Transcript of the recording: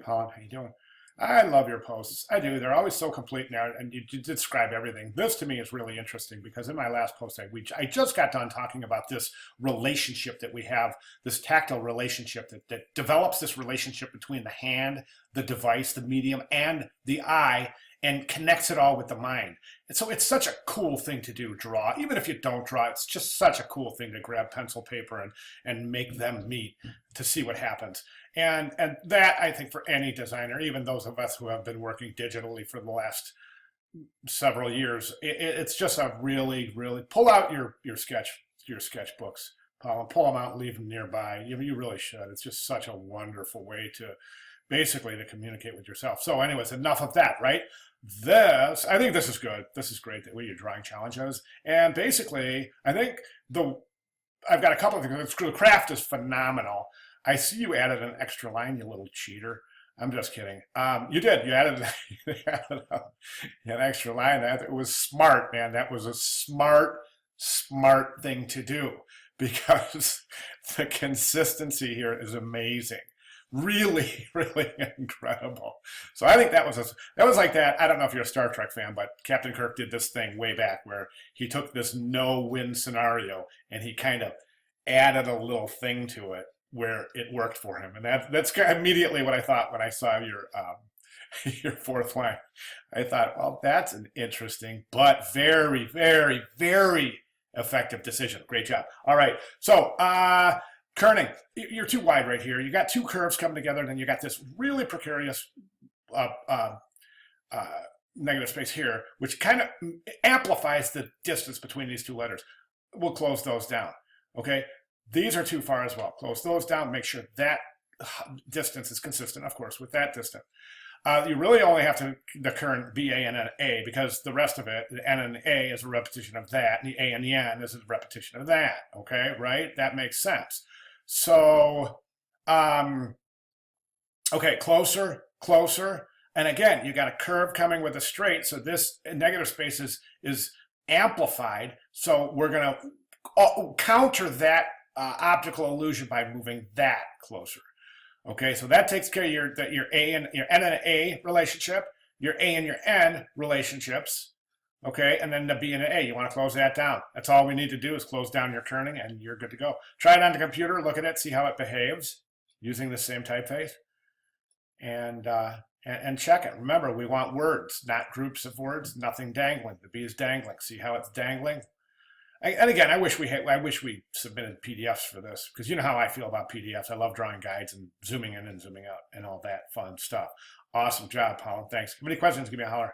Colin. How you doing? I love your posts. I do. They're always so complete now, and you describe everything. This to me is really interesting because in my last post, I just got done talking about this relationship that we have, this tactile relationship that develops this relationship between the hand, the device, the medium, and the eye, and connects it all with the mind. And so it's such a cool thing to do, draw. Even if you don't draw, it's just such a cool thing to grab pencil, paper, and make them meet to see what happens. And that, I think, for any designer, even those of us who have been working digitally for the last several years, it's just a really pull out your sketchbooks, Paul, and pull them out and leave them nearby. You really should. It's just such a wonderful way to basically to communicate with yourself. So anyways, enough of that, right? I think this is good. This is great that we your drawing challenges. And basically, I think I've got a couple of things. The craft is phenomenal. I see you added an extra line, you little cheater. I'm just kidding. You did. You added, you added an extra line. It was smart, man. That was a smart thing to do because the consistency here is amazing. Really incredible. So I think that was like that. I don't know if you're a Star Trek fan, but Captain Kirk did this thing way back where he took this no-win scenario and he kind of added a little thing to it where it worked for him. And that's immediately what I thought when I saw your your fourth line. I thought, well, that's an interesting but very effective decision. Great job. All right. So kerning, you're too wide right here. You got two curves coming together, and then you got this really precarious negative space here, which kind of amplifies the distance between these two letters. We'll close those down. Okay. These are too far as well. Close those down. Make sure that distance is consistent, of course, with that distance. You really only have to the current BA and an A because the rest of it, the N and the A is a repetition of that, and the A and the N is a repetition of that. Okay, right? That makes sense. So, okay, closer, and again, you got a curve coming with a straight, so this negative space is amplified. So we're gonna counter that optical illusion by moving that closer. Okay, so that takes care of your A and your N and A relationship, your A and your N relationships. Okay, and then the B and the A, you want to close that down. That's all we need to do is close down your kerning and you're good to go. Try it on the computer, look at it, see how it behaves using the same typeface, and check it. Remember, we want words, not groups of words, nothing dangling. The B is dangling. See how it's dangling? And again, I wish we submitted PDFs for this because you know how I feel about PDFs. I love drawing guides and zooming in and zooming out and all that fun stuff. Awesome job, Colin. Thanks. If you have any questions, give me a holler.